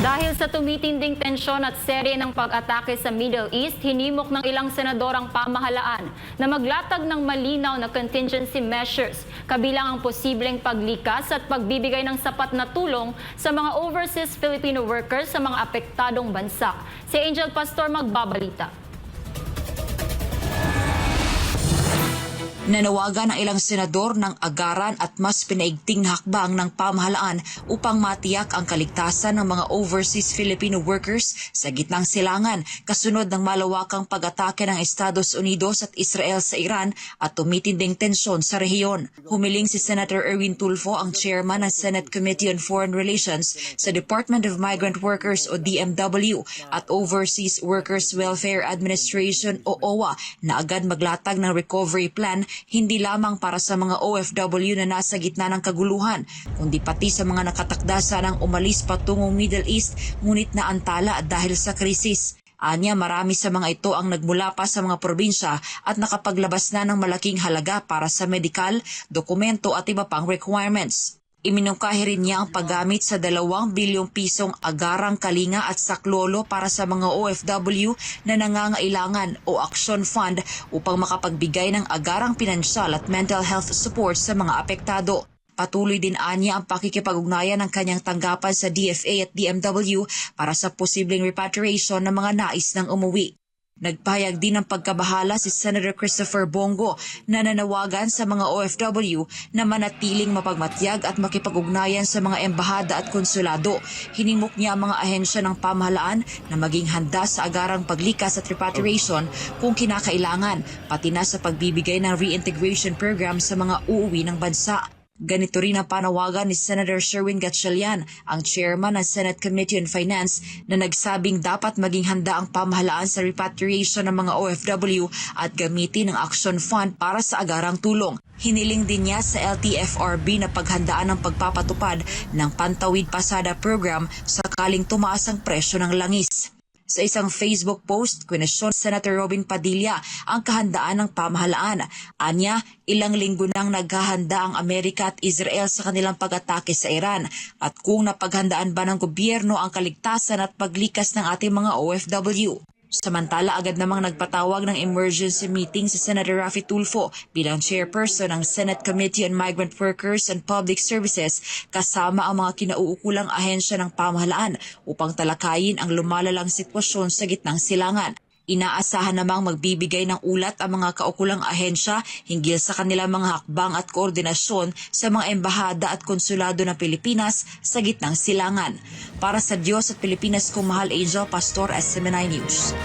Dahil sa tumitinding tensyon at serye ng pag-atake sa Middle East, hinimok ng ilang senador ang pamahalaan na maglatag ng malinaw na contingency measures, kabilang ang posibleng paglikas at pagbibigay ng sapat na tulong sa mga overseas Filipino workers sa mga apektadong bansa. Si Angel Pastor magbabalita. Nanawagan ng ilang senador ng agaran at mas pinaigting na hakbang ng pamahalaan upang matiyak ang kaligtasan ng mga overseas Filipino workers sa gitnang silangan kasunod ng malawakang pag-atake ng Estados Unidos at Israel sa Iran at tumitinding tensyon sa rehiyon. Humiling si Senator Erwin Tulfo, ang chairman ng Senate Committee on Foreign Relations, sa Department of Migrant Workers o DMW at Overseas Workers Welfare Administration o OWA na agad maglatag ng recovery plan hindi lamang para sa mga OFW na nasa gitna ng kaguluhan, kundi pati sa mga nakatakda ng umalis patungong Middle East ngunit naantala dahil sa krisis. Anya, marami sa mga ito ang nagmula pa sa mga probinsya at nakapaglabas na ng malaking halaga para sa medikal, dokumento at iba pang requirements. Iminungkahi rin niya ang paggamit sa 2 bilyong pisong agarang kalinga at saklolo para sa mga OFW na nangangailangan o Action Fund upang makapagbigay ng agarang pinansyal at mental health support sa mga apektado. Patuloy din anya ang pakikipag-ugnayan ng kanyang tanggapan sa DFA at DMW para sa posibleng repatriation ng mga nais ng umuwi. Nagpahayag din ng pagkabahala si Senator Christopher Bongo na nanawagan sa mga OFW na manatiling mapagmatyag at makipag-ugnayan sa mga embahada at konsulado. Hinimok niya ang mga ahensya ng pamahalaan na maging handa sa agarang paglikas at repatriation kung kinakailangan, pati na sa pagbibigay ng reintegration program sa mga uuwi ng bansa. Ganito rin ang panawagan ni Senator Sherwin Gatchalian, ang chairman ng Senate Committee on Finance, na nagsabing dapat maging handa ang pamahalaan sa repatriation ng mga OFW at gamitin ang Action Fund para sa agarang tulong. Hiniling din niya sa LTFRB na paghandaan ang pagpapatupad ng Pantawid Pasada program sakaling tumaas ang presyo ng langis. Sa isang Facebook post, kwenesyon Senator Robin Padilla ang kahandaan ng pamahalaan. Anya, ilang linggo nang naghahanda ang Amerika at Israel sa kanilang pag-atake sa Iran at kung napaghandaan ba ng gobyerno ang kaligtasan at paglikas ng ating mga OFW. Samantala, agad namang nagpatawag ng emergency meeting si Senator Raffy Tulfo bilang chairperson ng Senate Committee on Migrant Workers and Public Services kasama ang mga kinauukulang ahensya ng pamahalaan upang talakayin ang lumalalang sitwasyon sa gitnang silangan. Inaasahan namang magbibigay ng ulat ang mga kaukulang ahensya hinggil sa kanilang mga hakbang at koordinasyon sa mga embahada at konsulado ng Pilipinas sa gitnang silangan. Para sa Diyos at Pilipinas kong mahal, Angel Pastor, SMNI News.